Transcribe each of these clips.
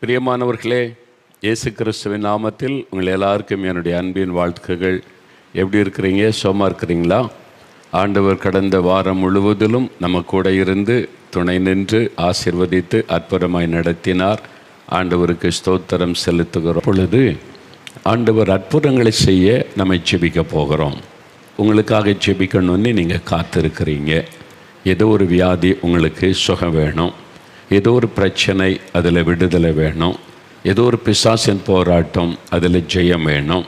பிரியமானவர்களே, இயேசு கிறிஸ்துவின் நாமத்தில் உங்கள் எல்லாருக்கும் என்னுடைய அன்பின் வாழ்த்துக்கள். எப்படி இருக்கிறீங்க? சும்மா இருக்கிறீங்களா? ஆண்டவர் கடந்த வாரம் முழுவதிலும் நம்ம கூட இருந்து துணை நின்று ஆசீர்வதித்து அற்புதமாய் நடத்தினார். ஆண்டவருக்கு ஸ்தோத்திரம் செலுத்துகிற பொழுது ஆண்டவர் அற்புதங்களை செய்ய நம்ம ஜெபிக்க போகிறோம். உங்களுக்காக ஜெபிக்கணும்னு நீங்கள் காத்திருக்கிறீங்க. ஏதோ ஒரு வியாதி உங்களுக்கு சுகம் வேணும், ஏதோ ஒரு பிரச்சனை அதில் விடுதலை வேணும், ஏதோ ஒரு பிசாசின் போராட்டம் அதில் ஜெயம் வேணும்,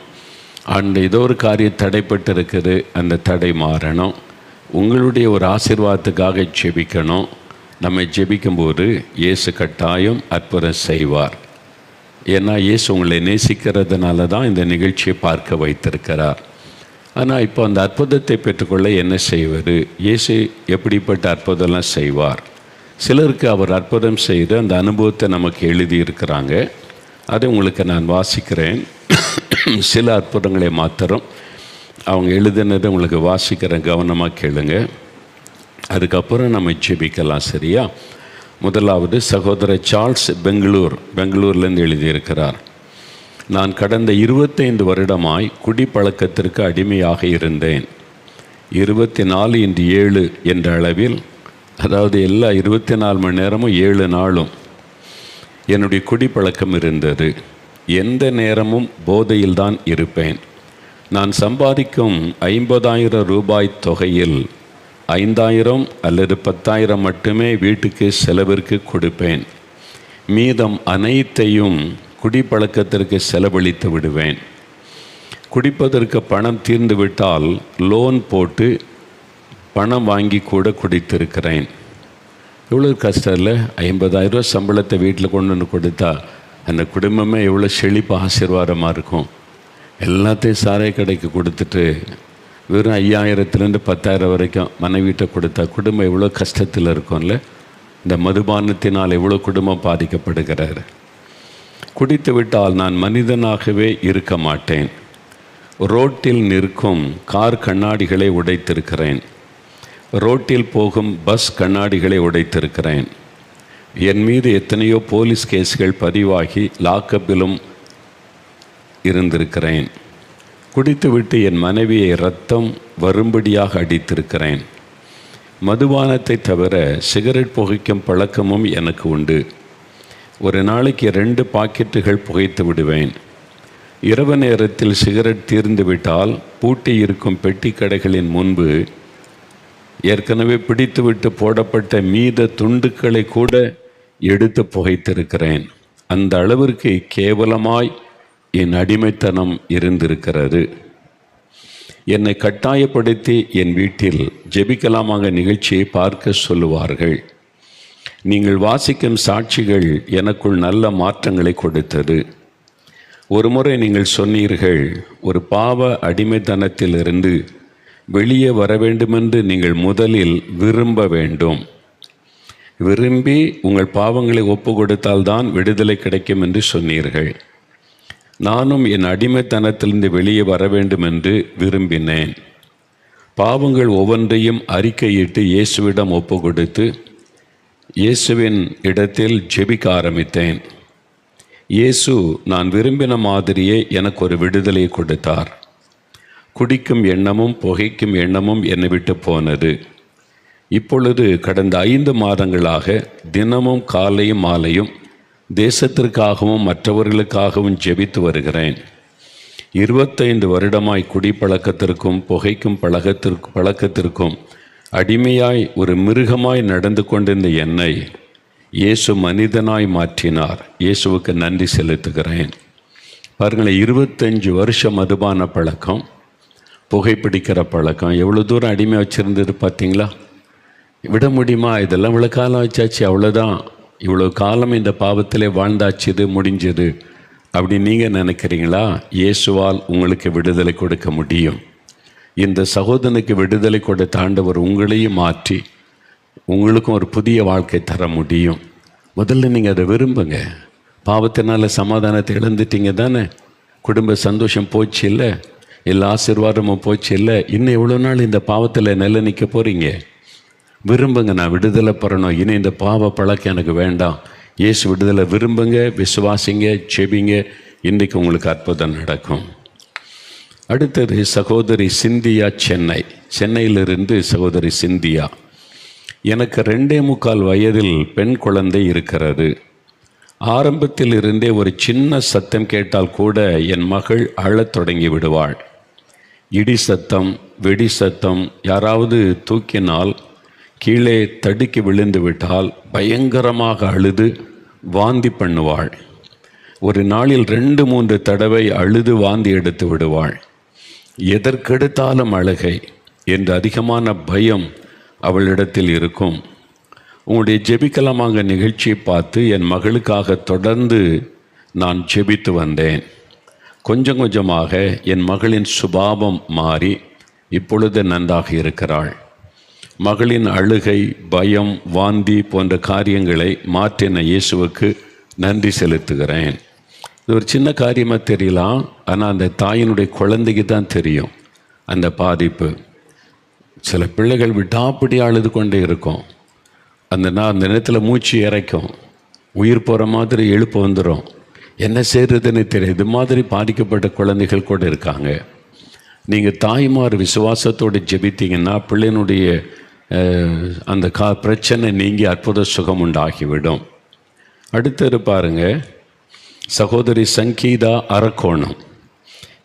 ஏதோ ஒரு காரியம் தடைப்பட்டு இருக்குது, அந்த தடை மாறணும், உங்களுடைய ஒரு ஆசீர்வாதத்துக்காக ஜெபிக்கணும். நம்ம ஜெபிக்கும்போது இயேசு கட்டாயம் அற்புதம் செய்வார். ஏன்னா இயேசு உங்களை நேசிக்கிறதுனால தான் இந்த நிகழ்ச்சியை பார்க்க வைத்திருக்கிறார். ஆனால் இப்போ அந்த அற்புதத்தை பெற்றுக்கொள்ள என்ன செய்வது? இயேசு எப்படிப்பட்ட அற்புதம்லாம் செய்வார்? சிலருக்கு அவர் அற்புதம் செய்து அந்த அனுபவத்தை நமக்கு எழுதியிருக்கிறாங்க. அதை உங்களுக்கு நான் வாசிக்கிறேன். சில அற்புதங்களை மாத்திரம் அவங்க எழுதினதை உங்களுக்கு வாசிக்கிறேன், கவனமாக கேளுங்க. அதுக்கப்புறம் நம்ம ஜெபிக்கலாம், சரியா? முதலாவது சகோதரர் சார்ல்ஸ் பெங்களூர்லேருந்து எழுதியிருக்கிறார். நான் கடந்த 25 வருடமாய் குடிப்பழக்கத்திற்கு அடிமையாக இருந்தேன். 24x7 என்ற அளவில், அதாவது எல்லா 24 மணி நேரமும் 7 நாளும் என்னுடைய குடிப்பழக்கம் இருந்தது. எந்த நேரமும் போதையில்தான் இருப்பேன். நான் சம்பாதிக்கும் 50,000 ரூபாய் தொகையில் 5,000 அல்லது 10,000 மட்டுமே வீட்டுக்கு செலவிற்கு கொடுப்பேன். மீதம் அனைத்தையும் குடிப்பழக்கத்திற்கு செலவழித்து விடுவேன். குடிப்பதற்கு பணம் தீர்ந்து விட்டால் லோன் போட்டு பணம் வாங்கி கூட குடித்திருக்கிறேன். எவ்வளோ கஷ்டம் இல்லை? 50,000 ரூபா சம்பளத்தை வீட்டில் கொண்டு வந்து கொடுத்தா அந்த குடும்பமே எவ்வளோ செழிப்பு ஆசீர்வாதமாக இருக்கும். எல்லாத்தையும் சாராய கடைக்கு கொடுத்துட்டு வெறும் 5,000லேருந்து 10,000 வரைக்கும் மனைவிட்ட கொடுத்தா குடும்பம் எவ்வளோ கஷ்டத்தில் இருக்கும்ல. இந்த மதுபானத்தினால் எவ்வளோ குடும்பம் பாதிக்கப்படுகிறார். குடித்து விட்டால் நான் மனிதனாகவே இருக்க மாட்டேன். ரோட்டில் நிற்கும் கார் கண்ணாடிகளை உடைத்திருக்கிறேன். ரோட்டில் போகும் பஸ் கண்ணாடிகளை உடைத்திருக்கிறேன். என் மீது எத்தனையோ போலீஸ் கேஸ்கள் பதிவாகி லாக்கப்பிலும் இருந்திருக்கிறேன். குடித்துவிட்டு என் மனைவியை ரத்தம் வரும்படியாக அடித்திருக்கிறேன். மதுபானத்தை தவிர சிகரெட் புகைக்கும் பழக்கமும் எனக்கு உண்டு. ஒரு நாளைக்கு 2 பாக்கெட்டுகள் புகைத்து விடுவேன். இரவு நேரத்தில் சிகரெட் தீர்ந்து விட்டால் பூட்டி இருக்கும் பெட்டி கடைகளின் முன்பு ஏற்கனவே பிடித்துவிட்டு போடப்பட்ட மீத துண்டுக்களை கூட எடுத்து புகைத்திருக்கிறேன். அந்த அளவிற்கு கேவலமாய் என் அடிமைத்தனம் இருந்திருக்கிறது. என்னை கட்டாயப்படுத்தி என் வீட்டில் ஜெபிக்கலாமாக நிகழ்ச்சியை பார்க்க சொல்லுவார்கள். நீங்கள் வாசிக்கும் சாட்சிகள் எனக்குள் நல்ல மாற்றங்களை கொடுத்தது. ஒரு முறை நீங்கள் சொன்னீர்கள், ஒரு பாவ அடிமைத்தனத்திலிருந்து வெளியே வர வேண்டுமென்று நீங்கள் முதலில் விரும்ப வேண்டும். விரும்பி உங்கள் பாவங்களை ஒப்பு கொடுத்தால்தான் விடுதலை கிடைக்கும் என்று சொன்னீர்கள். நானும் என் அடிமைத்தனத்திலிருந்து வெளியே வர வேண்டும் என்று விரும்பினேன். பாவங்கள் ஒவ்வொன்றையும் அறிக்கையிட்டு இயேசுவிடம் ஒப்பு கொடுத்து இயேசுவின் இடத்தில் ஜெபிக்க ஆரம்பித்தேன். இயேசு நான் விரும்பின மாதிரியே எனக்கு ஒரு விடுதலை கொடுத்தார். குடிக்கும் எண்ணமும் புகைக்கும் எண்ணமும் என்னை விட்டு போனது. இப்பொழுது கடந்த 5 மாதங்களாக தினமும் காலையும் மாலையும் தேசத்திற்காகவும் மற்றவர்களுக்காகவும் ஜெபித்து வருகிறேன். 25 வருடமாய் குடிப்பழக்கத்திற்கும் புகைக்கும் பழக்கத்திற்கும் அடிமையாய் ஒரு மிருகமாய் நடந்து கொண்டிருந்த என்னை இயேசு மனிதனாய் மாற்றினார். இயேசுவுக்கு நன்றி செலுத்துகிறேன். பாருங்களேன், 25 வருஷம் மதுபான பழக்கம், புகைப்பிடிக்கிற பழக்கம் எவ்வளோ தூரம் அடிமை வச்சுருந்தது பார்த்தீங்களா? விட முடியுமா? இதெல்லாம் இவ்வளோ காலம் வச்சாச்சு, அவ்வளோதான், இவ்வளோ காலம் இந்த பாவத்திலே வாழ்ந்தாச்சுது, முடிஞ்சது அப்படின்னு நீங்கள் நினைக்கிறீங்களா? இயேசுவால் உங்களுக்கு விடுதலை கொடுக்க முடியும். இந்த சகோதரனுக்கு விடுதலை கொடுத்த ஆண்டவர் உங்களையும் மாற்றி உங்களுக்கும் ஒரு புதிய வாழ்க்கை தர முடியும். முதல்ல நீங்கள் அதை விரும்புங்க. பாவத்தினால சமாதானத்தை இழந்துட்டீங்க தானே? குடும்ப சந்தோஷம் போச்சு இல்லை? எல்லா ஆசீர்வாதமும் போச்சு இல்லை? இன்னும் எவ்வளோ நாள் இந்த பாவத்தில் நிலை நிற்க போகிறீங்க? விரும்புங்க, நான் விடுதலை பெறணும், இனி இந்த பாவ பழக்கம் எனக்கு வேண்டாம், இயேசு விடுதலை விரும்புங்க, விசுவாசிங்க, ஜெபிங்க. இன்றைக்கு உங்களுக்கு அற்புதம் நடக்கும். அடுத்தது சகோதரி சிந்தியா, சென்னையிலிருந்து சகோதரி சிந்தியா. எனக்கு 2.25 வயதில் பெண் குழந்தை இருக்கிறது. ஆரம்பத்தில் இருந்தே ஒரு சின்ன சத்தம் கேட்டால் கூட என் மகள் அழத் தொடங்கி விடுவாள். இடி சத்தம், வெடி சத்தம், யாராவது தூக்கினால், கீழே தடுக்கி விழுந்து விட்டால் பயங்கரமாக அழுது வாந்தி பண்ணுவாள். ஒரு நாளில் 2-3 தடவை அழுது வாந்தி எடுத்து விடுவாள். எதற்கெடுத்தாலும் அழுகை என்று அதிகமான பயம் அவளிடத்தில் இருக்கும். உங்களுடைய ஜெபிக்கலாமாங்க நிகழ்ச்சியை பார்த்து என் மகளுக்காக தொடர்ந்து நான் ஜெபித்து வந்தேன். கொஞ்சம் கொஞ்சமாக என் மகளின் சுபாவம் மாறி இப்பொழுது நன்றாக இருக்கிறாள். மகளின் அழுகை, பயம், வாந்தி போன்ற காரியங்களை மாற்றின இயேசுவுக்கு நன்றி செலுத்துகிறேன். இது ஒரு சின்ன காரியமாக தெரியலாம், ஆனால் அந்த தாயினுடைய குழந்தைக்கு தான் தெரியும் அந்த பாதிப்பு. சில பிள்ளைகள் விடாப்பிடி அழுது கொண்டே இருக்கும். அந்த நேரத்தில் மூச்சு இறைக்கும், உயிர் போகிற மாதிரி எழுப்பு வந்துடும், என்ன செய்கிறதுன்னு தெரியும். இது மாதிரி பாதிக்கப்பட்ட குழந்தைகள் கூட இருக்காங்க. நீங்கள் தாய்மார் விசுவாசத்தோடு ஜெபித்தீங்கன்னா பிள்ளையினுடைய அந்த பிரச்சனை நீங்கி அற்புத சுகம் உண்டாகிவிடும். அடுத்தது பாருங்கள், சகோதரி சங்கீதா, அரக்கோணம்.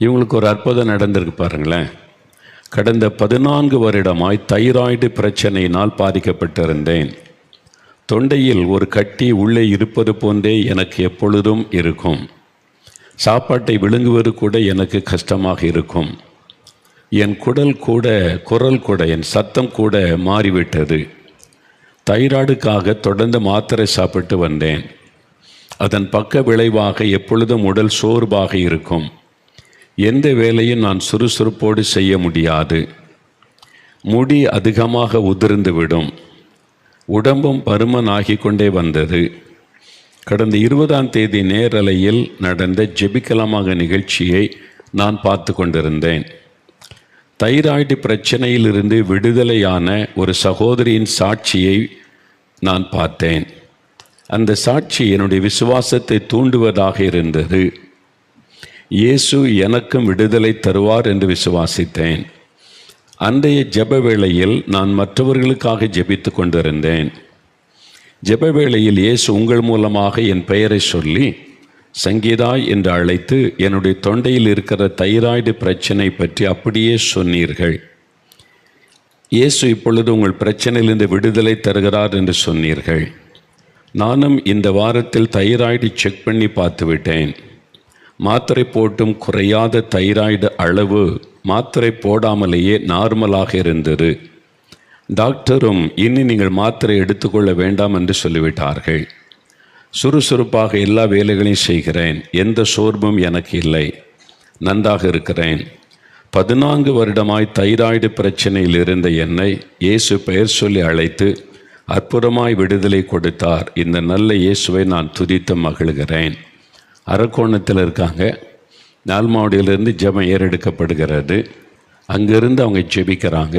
இவங்களுக்கு ஒரு அற்புதம் நடந்திருக்கு பாருங்களேன். கடந்த 14 வருடமாய் தைராய்டு பிரச்சனையினால் பாதிக்கப்பட்டிருந்தேன். தொண்டையில் ஒரு கட்டி உள்ளே இருப்பது போன்றே எனக்கு எப்பொழுதும் இருக்கும். சாப்பாட்டை விழுங்குவது கூட எனக்கு கஷ்டமாக இருக்கும். என் குரல் கூட என் சத்தம் கூட மாறிவிட்டது. தைராய்டுக்காக தொடர்ந்து மாத்திரை சாப்பிட்டு வந்தேன். அதன் பக்க விளைவாக எப்பொழுதும் உடல் சோர்வாக இருக்கும். எந்த வேலையும் நான் சுறுசுறுப்போடு செய்ய முடியாது. முடி அதிகமாக உதிர்ந்து விடும். உடம்பும் பருமன் ஆகி கொண்டே வந்தது. கடந்த 20ஆம் தேதி நேரலையில் நடந்த ஜெபிக்கலாமாக நிகழ்ச்சியை நான் பார்த்து கொண்டிருந்தேன். தைராய்டு பிரச்சனையிலிருந்து விடுதலையான ஒரு சகோதரியின் சாட்சியை நான் பார்த்தேன். அந்த சாட்சி என்னுடைய விசுவாசத்தை தூண்டுவதாக இருந்தது. இயேசு எனக்கும் விடுதலை தருவார் என்று விசுவாசித்தேன். அன்றைய ஜெப வேளையில் நான் மற்றவர்களுக்காக ஜெபித்து கொண்டிருந்தேன். ஜெப வேளையில் இயேசு உங்கள் மூலமாக என் பெயரை சொல்லி சங்கீதா என்று அழைத்து என்னுடைய தொண்டையில் இருக்கிற தைராய்டு பிரச்சனை பற்றி அப்படியே சொன்னீர்கள். இயேசு இப்பொழுது உங்கள் பிரச்சனையிலிருந்து விடுதலை தருகிறார் என்று சொன்னீர்கள். நானும் இந்த வாரத்தில் தைராய்டு செக் பண்ணி பார்த்து விட்டேன். மாத்திரை போட்டும் குறையாத தைராய்டு அளவு மாத்திரை போடாமலேயே நார்மலாக இருந்தது. டாக்டரும் இனி நீங்கள் மாத்திரை எடுத்துக்கொள்ள வேண்டாம் என்று சொல்லிவிட்டார்கள். சுறுசுறுப்பாக எல்லா வேலைகளையும் செய்கிறேன். எந்த சோர்வும் எனக்கு இல்லை. நன்றாக இருக்கிறேன். 14 வருடமாய் தைராய்டு பிரச்சனையில் இருந்த என்னை இயேசு பெயர் சொல்லி அழைத்து அற்புதமாய் விடுதலை கொடுத்தார். இந்த நல்ல இயேசுவை நான் துதித்து மகிழ்கிறேன். அரக்கோணத்தில் இருக்காங்க. நால்மாவடியிலிருந்து ஜெபம் ஏறெடுக்கப்படுகிறது. அங்கிருந்து அவங்க ஜெபிக்கிறாங்க.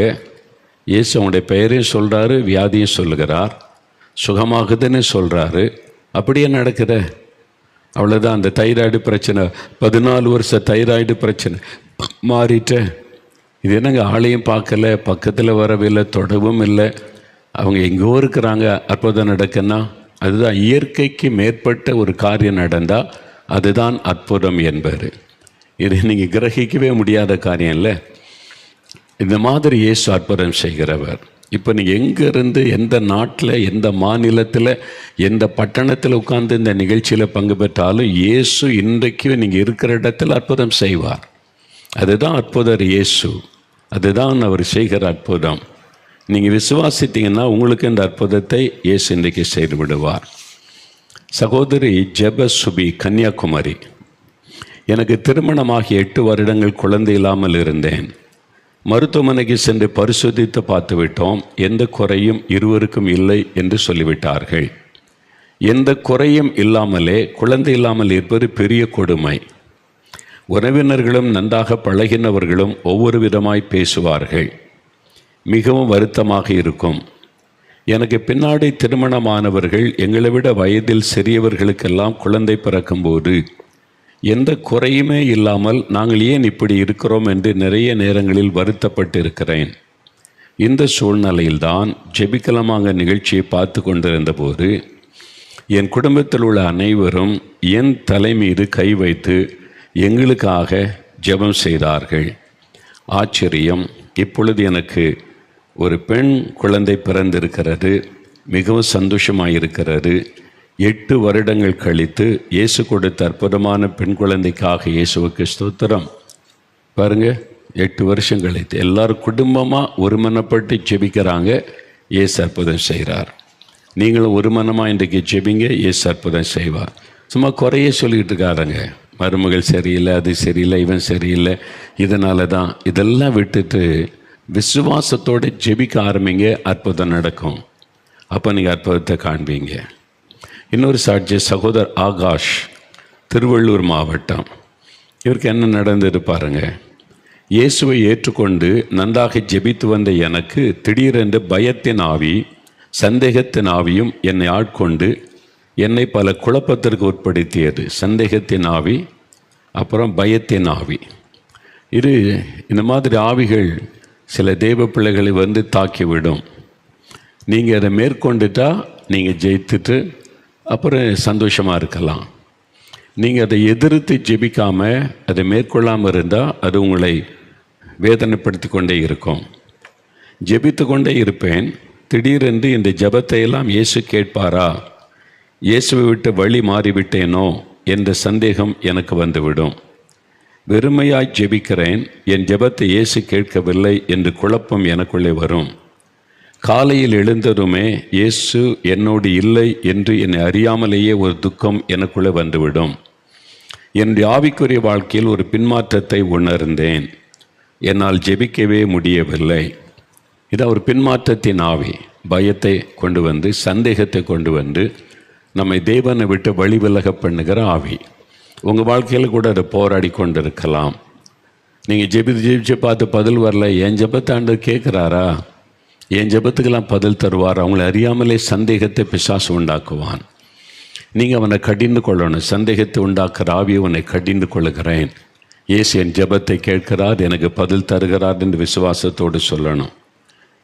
இயேசு அவங்களுடைய பெயரையும் சொல்கிறாரு, வியாதியும் சொல்லுகிறார், சுகமாகுதுன்னு சொல்கிறாரு. அப்படியே நடக்குத. அவ்வளோதான். அந்த தைராய்டு பிரச்சனை 14 வருஷ தைராய்டு பிரச்சனை மாறிட்ட. இது என்னங்க, ஆளையும் பார்க்கல, பக்கத்தில் வரவில்லை, தொடவும் இல்லை, அவங்க எங்கோ இருக்கிறாங்க. அற்புதம் நடக்குன்னா அதுதான் இயற்கைக்கு மேற்பட்ட ஒரு காரியம் நடந்தால் அதுதான் அற்புதம் என்பது. இது நீங்கள் கிரகிக்கவே முடியாத காரியம் இல்லை. இந்த மாதிரி இயேசு அற்புதம் செய்கிறவர். இப்போ நீங்கள் எங்கேருந்து, எந்த நாட்டில், எந்த மாநிலத்தில், எந்த பட்டணத்தில் உட்கார்ந்து இந்த நிகழ்ச்சியில் பங்கு பெற்றாலும் இயேசு இன்றைக்கு நீங்கள் இருக்கிற இடத்துல அற்புதம் செய்வார். அதுதான் அற்புதர் இயேசு. அதுதான் அவர் செய்கிற அற்புதம். நீங்கள் விசுவாசித்தீங்கன்னா உங்களுக்கு இந்த அற்புதத்தை இயேசு இன்றைக்கு செய்து விடுவார். சகோதரி ஜெபசுபி, கன்னியாகுமரி. எனக்கு திருமணமாகி 8 வருடங்கள் குழந்தை இல்லாமல் இருந்தேன். மருத்துவமனைக்கு சென்று பரிசோதித்து பார்த்து விட்டோம். எந்த குறையும் இருவருக்கும் இல்லை என்று சொல்லிவிட்டார்கள். எந்த குறையும் இல்லாமலே குழந்தை இல்லாமல் இருப்பது பெரிய கொடுமை. உறவினர்களும் நன்றாக பழகினவர்களும் ஒவ்வொரு விதமாய் பேசுவார்கள். மிகவும் வருத்தமாக இருக்கும். எனக்கு பின்னாடி திருமணமானவர்கள் எங்களை விட வயதில் சிறியவர்களுக்கெல்லாம் குழந்தை பிறக்கும்போது எந்த குறையுமே இல்லாமல் நாங்கள் ஏன் இப்படி இருக்கிறோம் என்று நிறைய நேரங்களில் வருத்தப்பட்டு இருக்கிறேன். இந்த சூழ்நிலையில்தான் ஜெபிக்கலமாக நிகழ்ச்சியை பார்த்து கொண்டிருந்த போது என் குடும்பத்தில் உள்ள அனைவரும் என் தலை மீது கை வைத்து எங்களுக்காக ஜெபம் செய்தார்கள். ஆச்சரியம்! இப்பொழுது எனக்கு ஒரு பெண் குழந்தை பிறந்திருக்கிறது. மிகவும் சந்தோஷமாயிருக்கிறது. 8 வருடங்கள் கழித்து இயேசு கொடுத்த அற்புதமான பெண் குழந்தைக்காக இயேசுவுக்கு ஸ்தோத்திரம். பாருங்கள், 8 வருஷம் கழித்து எல்லாரும் குடும்பமாக ஒருமனப்பட்டு ஜெபிக்கிறாங்க. இயேசு அற்புதம் செய்கிறார். நீங்களும் ஒருமனமாக இன்றைக்கு ஜெபிங்க, இயேசு அற்புதம் செய்வார். சும்மா குறைய சொல்லிகிட்டு இருக்காருங்க. மருமகள் சரியில்லை, அது சரியில்லை, இவன் சரியில்லை, இதனால தான். இதெல்லாம் விட்டுட்டு விசுவாசத்தோடு ஜெபிக்க ஆரம்பிங்க, அற்புதம் நடக்கும். அப்போ நீங்கள் அற்புதத்தை காண்பீங்க. இன்னொரு சாட்சி சகோதரர் ஆகாஷ், திருவள்ளூர் மாவட்டம். இவருக்கு என்ன நடந்தது பாருங்க. இயேசுவை ஏற்றுக்கொண்டு நன்றாக ஜெபித்து வந்த எனக்கு திடீரென்று பயத்தின் ஆவி, சந்தேகத்தின் ஆவியும் என்னை ஆட்கொண்டு என்னை பல குழப்பத்திற்கு உட்படுத்தியது. சந்தேகத்தின் ஆவி, அப்புறம் பயத்தின் ஆவி. இந்த மாதிரி ஆவிகள் சில தெய்வ பிள்ளைகளை வந்து தாக்கிவிடும். நீங்கள் அதை மேற்கொண்டுட்டால் நீங்கள் ஜெயித்துட்டு அப்புறம் சந்தோஷமாக இருக்கலாம். நீங்கள் அதை எதிர்த்து ஜெபிக்காமல் அதை மேற்கொள்ளாமல் இருந்தால் அது உங்களை வேதனைப்படுத்தி கொண்டே இருக்கும். ஜெபித்து கொண்டே இருப்பேன். திடீரென்று இந்த ஜெபத்தை எல்லாம் இயேசு கேட்பாரா, இயேசுவை விட்டு வழி மாறிவிட்டேனோ என்ற சந்தேகம் எனக்கு வந்துவிடும். வெறுமையாய் ஜெபிக்கிறேன், என் ஜெபத்தை இயேசு கேட்கவில்லை என்று குழப்பம் எனக்குள்ளே வரும். காலையில் எழுந்ததுமே இயேசு என்னோடு இல்லை என்று என்னை அறியாமலேயே ஒரு துக்கம் எனக்குள்ளே வந்துவிடும். என்னுடைய ஆவிக்குரிய வாழ்க்கையில் ஒரு பின்மாற்றத்தை உணர்ந்தேன். என்னால் ஜெபிக்கவே முடியவில்லை. இது ஒரு பின்மாற்றத்தின் ஆவி. பயத்தை கொண்டு வந்து, சந்தேகத்தை கொண்டு வந்து நம்மை தேவனை விட்டு வழி விலக பண்ணுகிற ஆவி. உங்கள் வாழ்க்கையில் கூட அதை போராடி கொண்டு இருக்கலாம். நீங்கள் ஜெபிச்சு பார்த்து பதில் வரல, என் ஜெபத்தை ஆண்டவர் கேட்குறாரா, என் ஜெபத்துக்கெல்லாம் பதில் தருவார். அவங்களை அறியாமலே சந்தேகத்தை பிசாசு உண்டாக்குவான். நீங்கள் அவனை கடிந்து கொள்ளணும். சந்தேகத்தை உண்டாக்குற ஆவியை உன்னை கடிந்து கொள்ளுகிறேன். இயேசு என் ஜெபத்தை கேட்கிறார், எனக்கு பதில் தருகிறார் என்று விசுவாசத்தோடு சொல்லணும்.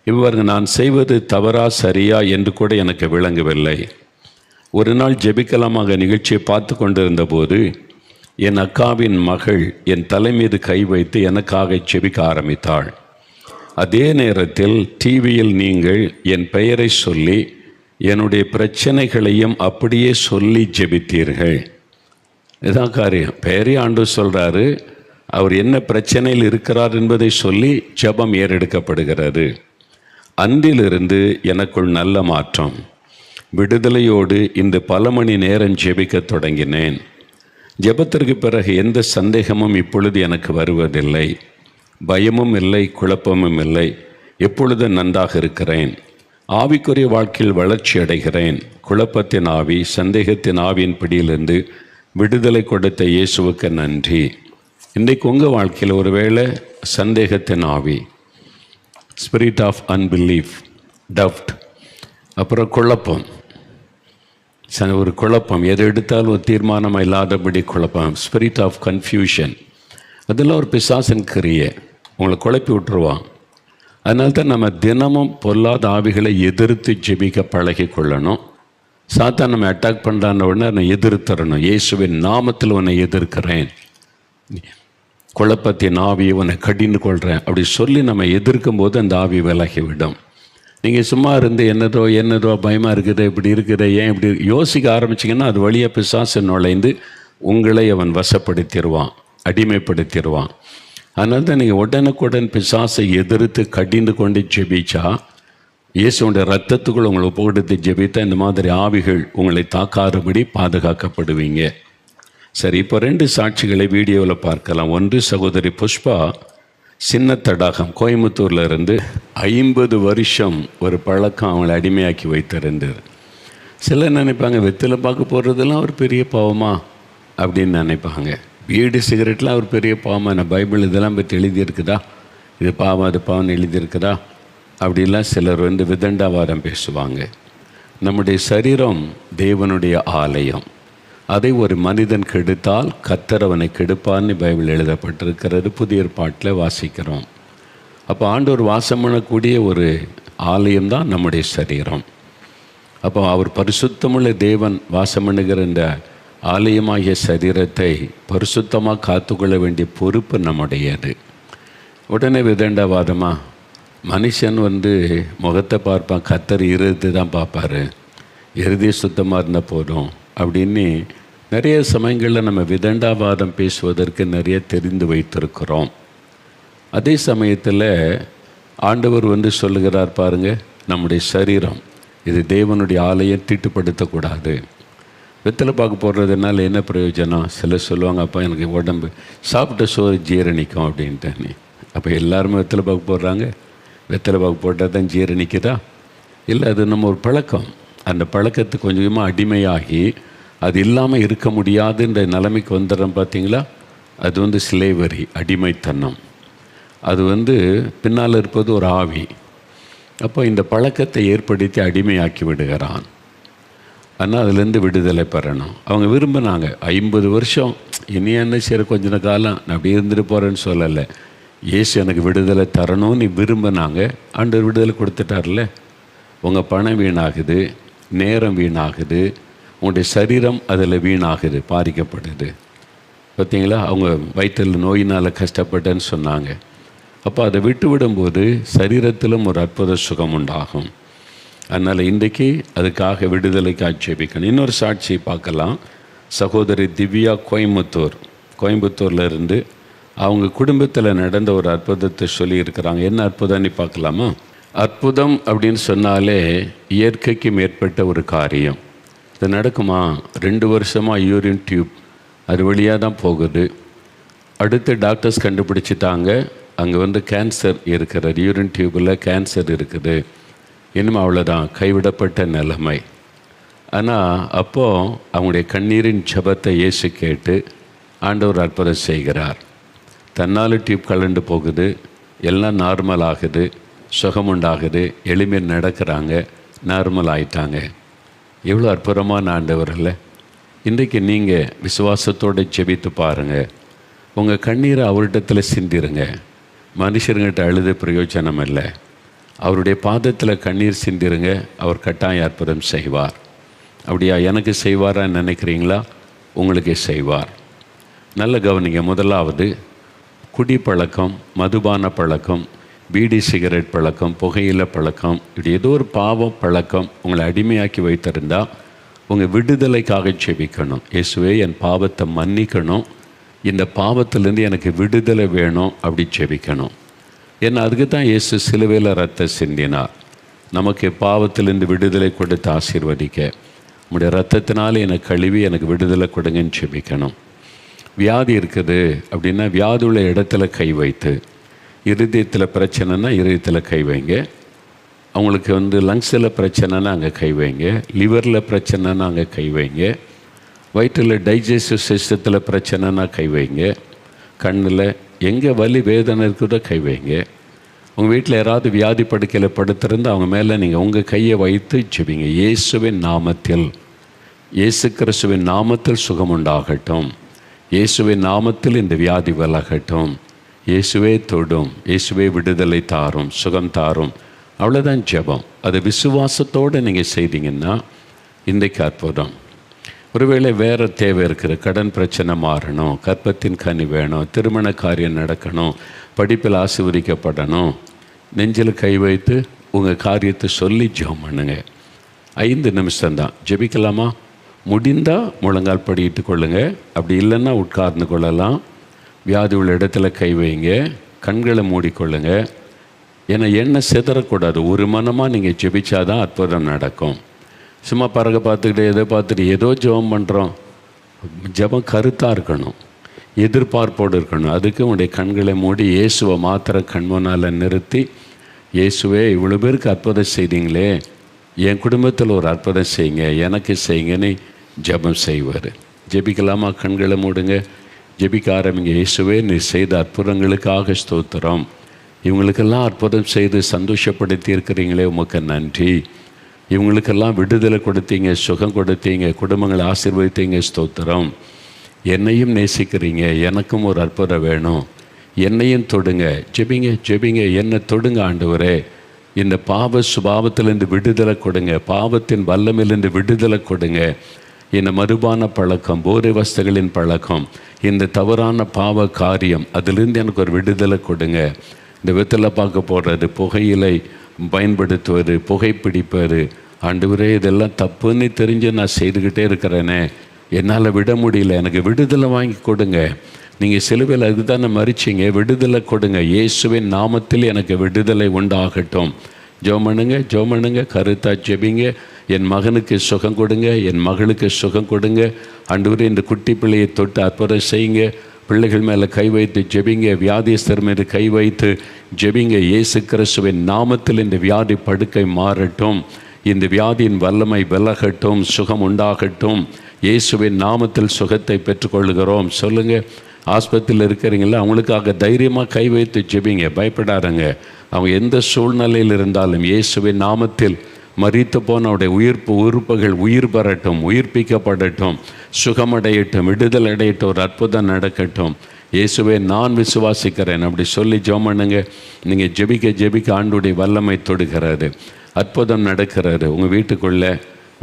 இவ்வாறு நான் செய்வது தவறா சரியா என்று கூட எனக்கு விளங்கவில்லை. ஒரு நாள் ஜெபிக்கலாமாக நிகழ்ச்சியை பார்த்து கொண்டிருந்த போது என் அக்காவின் மகள் என் தலை மீது கை வைத்து எனக்காக ஜெபிக்க ஆரம்பித்தாள். அதே நேரத்தில் டிவியில் நீங்கள் என் பெயரை சொல்லி என்னுடைய பிரச்சனைகளையும் அப்படியே சொல்லி ஜெபித்தீர்கள். இதான் காரியம். பெயரே ஆண்டவர் சொல்கிறாரு. அவர் என்ன பிரச்சனையில் இருக்கிறார் என்பதை சொல்லி ஜெபம் ஏறெடுக்கப்படுகிறது. அன்றிலிருந்து எனக்குள் நல்ல மாற்றம், விடுதலையோடு இந்த பல மணி நேரம் ஜெபிக்க தொடங்கினேன். ஜெபத்திற்கு பிறகு எந்த சந்தேகமும் இப்பொழுது எனக்கு வருவதில்லை. பயமும் இல்லை, குழப்பமும் இல்லை. எப்பொழுது நன்றாக இருக்கிறேன். ஆவிக்குரிய வாழ்க்கையில் வளர்ச்சி அடைகிறேன். குழப்பத்தின் ஆவி, சந்தேகத்தின் ஆவியின் பிடியிலிருந்து விடுதலை கொடுத்த இயேசுவுக்கு நன்றி. இன்றைக்கு உங்கள் வாழ்க்கையில் ஒருவேளை சந்தேகத்தின் ஆவி, ஸ்பிரிட் ஆஃப் அன்பிலீஃப், டவுட், அப்புறம் குழப்பம், ஒரு குழப்பம், எதை எடுத்தாலும் ஒரு தீர்மானம் இல்லாதபடி குழப்பம், ஸ்பிரிட் ஆஃப் கன்ஃபியூஷன், அதெல்லாம் ஒரு பிசாசின் கிரியை. உங்களை குழப்பி விட்டுருவான். அதனால தான் நம்ம தினமும் பொல்லாத ஆவிகளை எதிர்த்து ஜெபிக்க பழகி கொள்ளணும். சாத்தான் நம்ம அட்டாக் பண்ணுறான உடனே நான் எதிர்த்தரணும். இயேசுவின் நாமத்தில் உன்னை எதிர்க்கிறேன், குழப்பத்தின் ஆவியை உன்னை கடிந்து கொள்கிறேன் அப்படி சொல்லி நம்ம எதிர்க்கும் போது அந்த ஆவி விலகிவிடும். நீங்கள் சும்மா இருந்து என்னதோ பயமாக இருக்குது, இப்படி இருக்குது, ஏன் இப்படி யோசிக்க ஆரம்பிச்சிங்கன்னா அது வழியாக பிசாசு நுழைந்து உங்களை அவன் வசப்படுத்திடுவான், அடிமைப்படுத்திடுவான். அதனால தான் நீங்கள் உடனுக்குடன் பிசாசை எதிர்த்து கடிந்து கொண்டு ஜெபிச்சா, இயேசுடைய ரத்தத்துக்குள் உங்களை ஒப்புக்கொடுத்து ஜெபித்தா இந்த மாதிரி ஆவிகள் உங்களை தாக்காதபடி பாதுகாக்கப்படுவீங்க. சரி, இப்போ 2 சாட்சிகளை வீடியோவில் பார்க்கலாம். ஒன்று சகோதரி புஷ்பா, சின்ன தடாகம், கோயம்புத்தூரில் இருந்து 50 வருஷம் ஒரு பழக்கம் அவங்களை அடிமையாக்கி வைத்திருந்தது. சிலர் நினைப்பாங்க வெற்றிலை பார்க்க போடுறதெல்லாம் ஒரு பெரிய பாவமா அப்படின்னு நினைப்பாங்க. பீடி சிகரெட்லாம் ஒரு பெரிய பாவமாக, நான் பைபிள் இதெல்லாம் பற்றி எழுதியிருக்குதா, இது பாவம் அது பாவம்னு எழுதியிருக்குதா, அப்படிலாம் சிலர் விதண்டாவாதம் பேசுவாங்க. நம்முடைய சரீரம் தேவனுடைய ஆலயம். அதை ஒரு மனிதன் கெடுத்தால் கர்த்தர் அவனை கெடுப்பான்னு பைபிள் எழுதப்பட்டிருக்கிறது. புதிய ஏற்பாட்டில் வாசிக்கிறோம். அப்போ ஆண்டவர் வாசம் பண்ணக்கூடிய ஒரு ஆலயம்தான் நம்முடைய சரீரம். அப்போ அவர் பரிசுத்தமுள்ள தேவன் வாசம் பண்ணுகிற இந்த ஆலயமாகிய சரீரத்தை பரிசுத்தமாக காத்துக்கொள்ள வேண்டிய பொறுப்பு நம்முடையது. உடனே விதண்டாவாதமாக மனுஷன் முகத்தை பார்ப்பான், கர்த்தர் இருதயத்தை தான் பார்ப்பார், இறுதிய சுத்தமாக இருந்தால் போதும் அப்படின்னு நிறைய சமயங்களில் நம்ம விதண்டாவாதம் பேசுவதற்கு நிறைய தெரிந்து வைத்திருக்கிறோம். அதே சமயத்தில் ஆண்டவர் சொல்லுகிறார் பாருங்க, நம்முடைய சரீரம் இது தேவனுடைய ஆலயம், தீட்டுப்படுத்தக்கூடாது. வெத்தலை பாக்கு போடுறதுனால என்ன பிரயோஜனம்? சிலர் சொல்லுவாங்க, அப்போ எனக்கு உடம்பு சாப்பிட்ட சோறு ஜீரணிக்கும் அப்படின்ட்டு. அப்போ எல்லாருமே வெத்தலை பாக்கு போடுறாங்க. வெத்தலை பாக்கு போட்டால் தான் ஜீரணிக்குதா? இல்லை, அது நம்ம ஒரு பழக்கம். அந்த பழக்கத்துக்கு கொஞ்சமாக அடிமையாகி அது இல்லாமல் இருக்க முடியாதுன்ற நிலைமைக்கு வந்துடுறோம் பார்த்தீங்களா? அது ஸ்லேவரி, அடிமைத்தனம். அது பின்னால் இருப்பது ஒரு ஆவி. அப்போ இந்த பழக்கத்தை ஏற்படுத்தி அடிமையாக்கி விடுகிறான். ஆனால் அதுலேருந்து விடுதலை பெறணும். அவங்க விரும்பினாங்க 50 வருஷம் இனி என்ன செய்கிற கொஞ்ச காலம் நான் அப்படி இருந்துட்டு போகிறேன்னு சொல்லலை. இயேசு எனக்கு விடுதலை தரணும்னு நீ விரும்பினாங்க. ஆண்டவர் விடுதலை கொடுத்துட்டார்ல. உங்கள் பணம் வீணாகுது, நேரம் வீணாகுது, உங்களுடைய சரீரம் அதில் வீணாகுது, பாதிக்கப்படுது. பார்த்தீங்களா? அவங்க வயிற்றில் நோயினால் கஷ்டப்பட்டேன்னு சொன்னாங்க. அப்போ அதை விட்டு விடும்போது சரீரத்திலும் ஒரு அற்புத சுகம் உண்டாகும். அதனால் இன்றைக்கி அதுக்காக விடுதலைக்காக ஜெபிக்கணும். இன்னொரு சாட்சியை பார்க்கலாம். சகோதரி திவ்யா கோயம்புத்தூரில் இருந்து அவங்க குடும்பத்தில் நடந்த ஒரு அற்புதத்தை சொல்லியிருக்கிறாங்க. என்ன அற்புதம்னு பார்க்கலாமா? அற்புதம் அப்படின்னு சொன்னாலே இயற்கைக்கு மேற்பட்ட ஒரு காரியம். இது நடக்குமா? 2 வருஷமாக யூரின் டியூப் அது வழியாக தான் போகுது. அடுத்து டாக்டர்ஸ் கண்டுபிடிச்சிட்டாங்க, அங்கே கேன்சர் இருக்கிறது, யூரின் டியூப்பில் கேன்சர் இருக்குது, இன்னும் அவ்வளோதான், கைவிடப்பட்ட நிலைமை. ஆனால் அப்போது அவங்களுடைய கண்ணீரின் ஜெபத்தை இயேசு கேட்டு ஆண்டவர் அற்புதம் செய்கிறார். தன்னால் டியூப் கலண்டு போகுது, எல்லாம் நார்மல் ஆகுது, சுகம் உண்டாகுது, எளிமையாக நடக்கிறாங்க, நார்மல் ஆயிட்டாங்க. எவ்வளோ அற்புதமான ஆண்டவர் இல்லை? இன்றைக்கு நீங்கள் விசுவாசத்தோடு ஜெபித்து பாருங்கள். உங்கள் கண்ணீரை அவரிடத்தில் சிந்திருங்க. மனுஷருங்கிட்ட அழுது பிரயோஜனம் இல்லை. அவருடைய பாதத்தில் கண்ணீர் சிந்திருங்க. அவர் கட்டாயம் அற்புதம் செய்வார். அப்படியா? எனக்கு செய்வாரான்னு நினைக்கிறீங்களா? உங்களுக்கு செய்வார். நல்ல கவனிங்க. முதலாவது, குடி பழக்கம், மதுபான பழக்கம், பீடி சிகரெட் பழக்கம், புகையிலை பழக்கம், இப்படி ஏதோ ஒரு பாவம் பழக்கம் உங்களை அடிமையாக்கி வைத்திருந்தால் உங்கள் விடுதலைக்காக ஜெபிக்கணும். இயேசுவே என் பாவத்தை மன்னிக்கணும், இந்த பாவத்திலேருந்து எனக்கு விடுதலை வேணும் அப்படி ஜெபிக்கணும். ஏன்னா அதுக்கு தான் இயேசு சிலுவையில் ரத்தம் சிந்தினார். நமக்கு பாவத்திலேருந்து விடுதலை கொடுத்து ஆசீர்வதிக்க உங்களுடைய ரத்தத்தினால எனக்கு கழுவி எனக்கு விடுதலை கொடுங்கன்னு ஜெபிக்கணும். வியாதி இருக்குது அப்படின்னா வியாதி உள்ள இடத்துல கை வைத்து, இருதயத்தில் பிரச்சனைனா இருதயத்தில் கை வைங்க. அவங்களுக்கு லங்ஸில் பிரச்சனைனா அங்கே கை வைங்க. லிவரில் பிரச்சனைனா அங்கே கை வைங்க. வயிற்றில் டைஜஸ்டிவ் சிஸ்டத்தில் பிரச்சனைனா கை வைங்க. கண்ணில் எங்கே வலி வேதனை இருக்குதோ கை வைங்க. உங்கள் வீட்டில் யாராவது வியாதி படுக்கையில் படுத்திருந்து அவங்க மேலே நீங்கள் உங்கள் கையை வைத்து ஜெபிங்க. இயேசுவின் நாமத்தில், இயேசு கிறிஸ்துவின் நாமத்தில் சுகம் உண்டாகட்டும், இயேசுவின் நாமத்தில் இந்த வியாதி விலகட்டும், இயேசுவே தொடும், இயேசுவே விடுதலை தாரும், சுகம் தாரும். அவ்வளோதான் ஜெபம். அது விசுவாசத்தோடு நீங்கள் செய்தீங்கன்னா இன்றைக்கு அற்புதம். ஒருவேளை வேறு தேவை இருக்குது, கடன் பிரச்சனை மாறணும், கர்ப்பத்தின் கனி வேணும், திருமண காரியம் நடக்கணும், படிப்பில் ஆசீர்வதிக்கப்படணும், நெஞ்சில் கை வைத்து உங்கள் காரியத்தை சொல்லி ஜெபம் பண்ணுங்க. 5 நிமிஷம்தான் ஜெபிக்கலாமா? முடிந்தால் முழங்கால் படிட்டு கொள்ளுங்க, அப்படி இல்லைன்னா உட்கார்ந்து கொள்ளலாம். வியாதி உள்ள இடத்துல கை வைங்க, கண்களை மூடிக்கொள்ளுங்க. ஏன்னா எண்ணெய் சிதறக்கூடாது. ஒரு மனமாக நீங்கள் ஜெபிச்சாதான் அற்புதம் நடக்கும். சும்மா பறக்க பார்த்துக்கிட்டு எதை பார்த்துட்டு ஏதோ ஜெபம் பண்ணுறோம். ஜெபம் கருத்தாக இருக்கணும், எதிர்பார்ப்போடு இருக்கணும். அதுக்கு உங்களுடைய கண்களை மூடி இயேசுவை மாத்திர கண்முன்னால் நிறுத்தி, இயேசுவே இவ்வளோ பேருக்கு அற்புதம் செய்தீங்களே, என் குடும்பத்தில் ஒரு அற்புதம் செய்யுங்க, எனக்கு செய்யுங்கன்னு ஜெபம் செய்வார். ஜெபிக்கலாமா? கண்களை மூடுங்க, ஜெபிக்க ஆரம்பிங்க. இயேசுவே நீ செய்த அற்புதங்களுக்காக ஸ்தோத்திரம், இவங்களுக்கெல்லாம் அற்புதம் செய்து சந்தோஷப்படுத்தி இருக்கிறீங்களே, உமக்கு நன்றி. இவங்களுக்கெல்லாம் விடுதலை கொடுத்தீங்க, சுகம் கொடுத்தீங்க, குடும்பங்களை ஆசீர்வதித்தீங்க, ஸ்தோத்திரம். என்னையும் நேசிக்கிறீங்க, எனக்கும் ஒரு அற்புதம் வேணும், என்னையும் தொடுங்க. ஜெபிங்க ஜெபிங்க, என்னை தொடுங்க ஆண்டவரே. இந்த பாவ சுபாவத்திலிருந்து விடுதலை கொடுங்க, பாவத்தின் வல்லமிலிருந்து விடுதலை கொடுங்க. இந்த மதுபான பழக்கம், போதை வஸ்துகளின் பழக்கம், இந்த தவறான பாவ காரியம், அதிலிருந்து எனக்கு ஒரு விடுதலை கொடுங்க. இந்த வெத்தலை பார்க்க போடுறது, புகையிலை பயன்படுத்துவது, புகைப்பிடிப்பது, ஆண்டவரே இதெல்லாம் தப்புன்னு தெரிஞ்சு நான் செய்துக்கிட்டே இருக்கிறேனே, என்னால் விட முடியல, எனக்கு விடுதலை வாங்கி கொடுங்க. நீங்கள் சிலுவையில் அதுதானே மறிச்சிங்க, விடுதலை கொடுங்க. இயேசுவின் நாமத்தில் எனக்கு விடுதலை உண்டாகட்டும். ஜெபம் பண்ணுங்க, கருத்தாக ஜெபிங்க. என் மகனுக்கு சுகம் கொடுங்க, என் மகளுக்கு சுகம் கொடுங்க. ஆண்டவரே இந்த குட்டி பிள்ளையை தொட்டு அற்புதம் செய்யுங்க. பிள்ளைகள் மேலே கை வைத்து ஜெபிங்க, வியாதிஸ்தர் மீது கை வைத்து ஜெபிங்க. இயேசு கிறிஸ்துவின் நாமத்தில் இந்த வியாதி படுக்கை மாறட்டும், இந்த வியாதியின் வல்லமை விலகட்டும், சுகம் உண்டாகட்டும். இயேசுவின் நாமத்தில் சுகத்தை பெற்றுக்கொள்கிறோம். சொல்லுங்கள். ஆஸ்பத்திரியில் இருக்கிறீங்களா, அவங்களுக்காக தைரியமாக கை வைத்து ஜெபிங்க, பயப்படாதங்க. அவங்க எந்த சூழ்நிலையில் இருந்தாலும் இயேசுவின் நாமத்தில் மரித்து போன அவருடைய உறுப்புகள் உயிர் பெறட்டும், உயிர்ப்பிக்கப்படட்டும், சுகமடையட்டும், விடுதலை அடையட்டும், ஒரு அற்புதம் நடக்கட்டும். இயேசுவே நான் விசுவாசிக்கிறேன் அப்படி சொல்லி ஜெபம் பண்ணுங்க. நீங்கள் ஜெபிக்க ஆண்டுடைய வல்லமை தொடுகிறாரு, அற்புதம் நடக்கிறாரு. உங்கள் வீட்டுக்குள்ளே,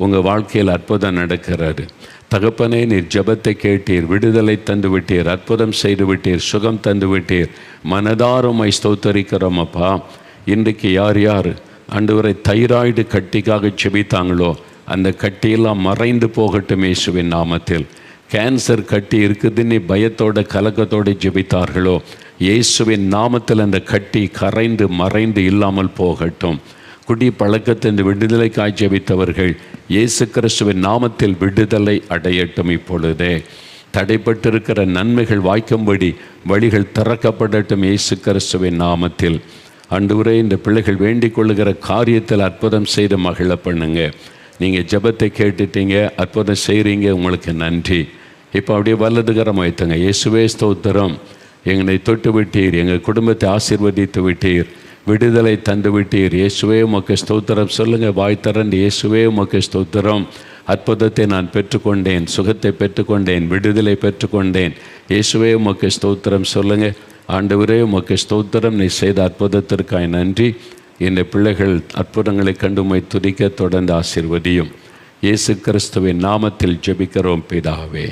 உங்கள் வாழ்க்கையில் அற்புதம் நடக்கிறாரு. தகப்பனே, நீர் ஜெபத்தை கேட்டீர், விடுதலை தந்து விட்டீர், அற்புதம் செய்து விட்டீர், சுகம் தந்து விட்டீர். மனதாரமை ஸ்தோத்தரிக்கிறோம் அப்பா. இன்றைக்கு யார் யார் ஆண்டவரை தைராய்டு கட்டிக்காக ஜெபித்தாங்களோ அந்த கட்டியெல்லாம் மறைந்து போகட்டும் இயேசுவின் நாமத்தில். கேன்சர் கட்டி இருக்குதுன்னு பயத்தோட கலக்கத்தோடு ஜெபித்தார்களோ இயேசுவின் நாமத்தில் அந்த கட்டி கரைந்து மறைந்து இல்லாமல் போகட்டும். குடி பழக்கத்தின் விடுதலைக்காய் ஜெபித்தவர்கள் இயேசு கிறிஸ்துவின் நாமத்தில் விடுதலை அடையட்டும். இப்பொழுதே தடைப்பட்டிருக்கிற நன்மைகள் வாய்க்கும்படி வழிகள் திறக்கப்படட்டும் இயேசு கிறிஸ்துவின் நாமத்தில். ஆண்டவரே, இந்த பிள்ளைகள் வேண்டிக் கொள்ளுகிற காரியத்தில் அற்புதம் செய்து மகிழ பண்ணுங்க. நீங்கள் ஜெபத்தை கேட்டுட்டீங்க, அற்புதம் செய்கிறீங்க, உங்களுக்கு நன்றி. இப்போ அப்படியே வலதுகரம் வைத்தங்க. இயேசுவே ஸ்தோத்திரம், எங்களை தொட்டு விட்டீர், எங்கள் குடும்பத்தை ஆசீர்வதித்து விட்டீர், விடுதலை தந்து விட்டீர். இயேசுவே உமக்கு ஸ்தோத்திரம். சொல்லுங்கள் வாய் திறந்து, இயேசுவே உமக்கு ஸ்தோத்திரம். அற்புதத்தை நான் பெற்றுக்கொண்டேன், சுகத்தை பெற்றுக்கொண்டேன், விடுதலை பெற்றுக்கொண்டேன். இயேசுவே உமக்கு ஸ்தோத்திரம் சொல்லுங்கள். ஆண்டவரே உமக்கு ஸ்தோத்திரம், நீ செய்த அற்புதத்திற்காய் நன்றி. இந்த பிள்ளைகள் அற்புதங்களை கண்டுமை துதிக்க தொடர்ந்து ஆசீர்வதியும். இயேசு கிறிஸ்துவின் நாமத்தில் ஜெபிக்கிறோம் பிதாவே,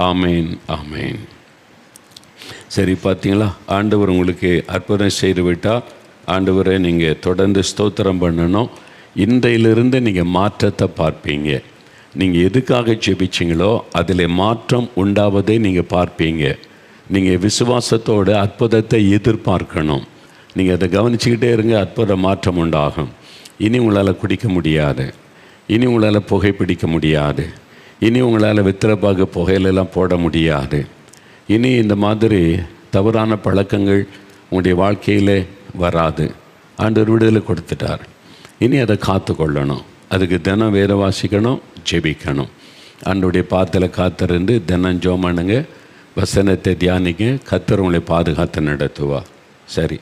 ஆமேன் ஆமேன். சரி, பார்த்தீங்களா, ஆண்டவர் உங்களுக்கு அற்புதம் செய்து விட்டால் ஆண்டவரை நீங்கள் தொடர்ந்து ஸ்தோத்திரம் பண்ணணும். இன்றையிலிருந்து நீங்கள் மாற்றத்தை பார்ப்பீங்க. நீங்கள் எதுக்காக ஜெபிச்சிங்களோ அதில் மாற்றம் உண்டாவதை நீங்கள் பார்ப்பீங்க. நீங்கள் விசுவாசத்தோடு அற்புதத்தை எதிர்பார்க்கணும். நீங்கள் அதை கவனிச்சுக்கிட்டே இருங்க, அற்புத மாற்றம் உண்டாகும். இனி உங்களால் குடிக்க முடியாது, இனி உங்களால் புகைப்பிடிக்க முடியாது, இனி உங்களால் வெத்திரப்பாக புகையிலெல்லாம் போட முடியாது. இனி இந்த மாதிரி தவறான பழக்கங்கள் உங்களுடைய வாழ்க்கையில் வராது. ஆண்டவர் விடுதலை கொடுத்துட்டார். இனி அதை காத்து கொள்ளணும். அதுக்கு தினம் வேத வாசிக்கணும், ஜெபிக்கணும். ஆண்டவருடைய பாத்தில் காத்திருந்து தினம் ஜெபம் பண்ணுங்க, வசனத்தை தியானிங்க. கர்த்தர் உங்களை பாதுகாத்து நடத்துவா. சரி.